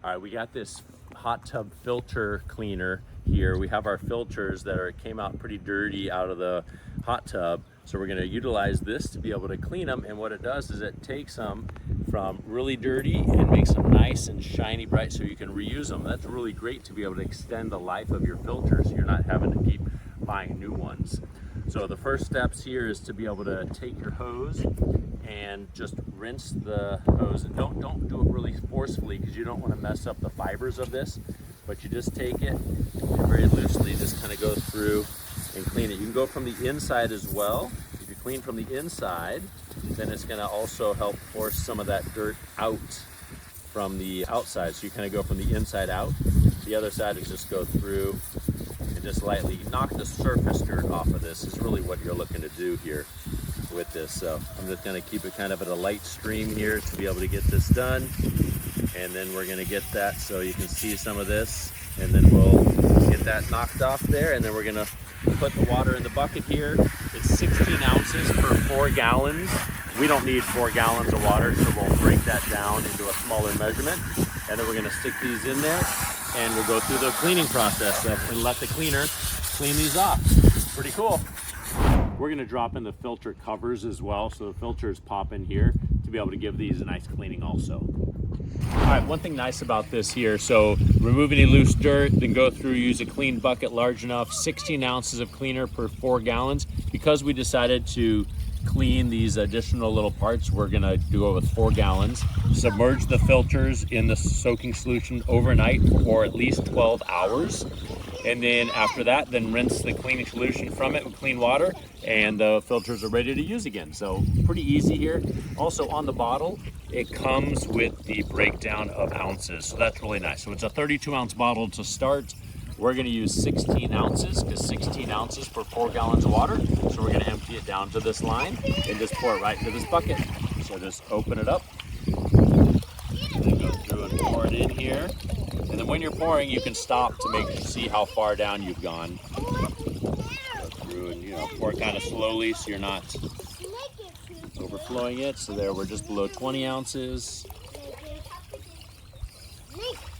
All right, we got this hot tub filter cleaner here. We have our filters that came out pretty dirty out of the hot tub. So we're gonna utilize this to be able to clean them. And what it does is it takes them from really dirty and makes them nice and shiny bright so you can reuse them. That's really great to be able to extend the life of your filters. You're not having to keep buying new ones. So the first steps here is to be able to take your hose and just rinse the hose. And don't do it really forcefully because you don't want to mess up the fibers of this, but you just take it and very loosely just kind of go through and clean it. You can go from the inside as well. If you clean from the inside, then it's going to also help force some of that dirt out from the outside. So you kind of go from the inside out. The other side is just go through and just lightly knock the surface dirt off of this is really what you're looking to do here with this. So I'm just going to keep it kind of at a light stream here to be able to get this done. And then we're going to get that so you can see some of this, and then we'll get that knocked off there, and then we're going to put the water in the bucket here. It's 16 ounces per 4 gallons. We don't need 4 gallons of water, so we'll break that down into a smaller measurement, and then we're going to stick these in there and we'll go through the cleaning process and let the cleaner clean these off. Pretty cool. We're going to drop in the filter covers as well, so the filters pop in here to be able to give these a nice cleaning also. All right, one thing nice about this here, so remove any loose dirt, then go through, use a clean bucket large enough, 16 ounces of cleaner per 4 gallons. Because we decided to clean these additional little parts, we're gonna do it with 4 gallons. Submerge the filters in the soaking solution overnight for at least 12 hours. And then after that, then rinse the cleaning solution from it with clean water, and the filters are ready to use again. So pretty easy here. Also on the bottle, it comes with the breakdown of ounces. So that's really nice. So it's a 32 ounce bottle to start. We're gonna use 16 ounces because 16 ounces per 4 gallons of water. So we're gonna empty it down to this line and just pour it right into this bucket. So just open it up, and then go through and pour it in here. And then when you're pouring, you can stop to see how far down you've gone. Go through and pour it kind of slowly so you're not overflowing it. So there, we're just below 20 ounces.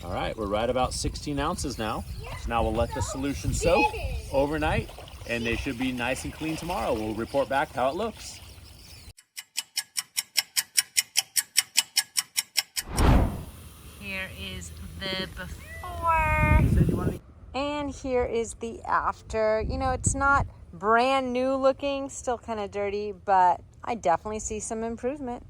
All right, we're right about 16 ounces now. So now we'll let the solution soak overnight, and they should be nice and clean tomorrow. We'll report back how it looks. Here is the before, and here is the after. You know, it's not brand new looking, still kind of dirty, but I definitely see some improvement.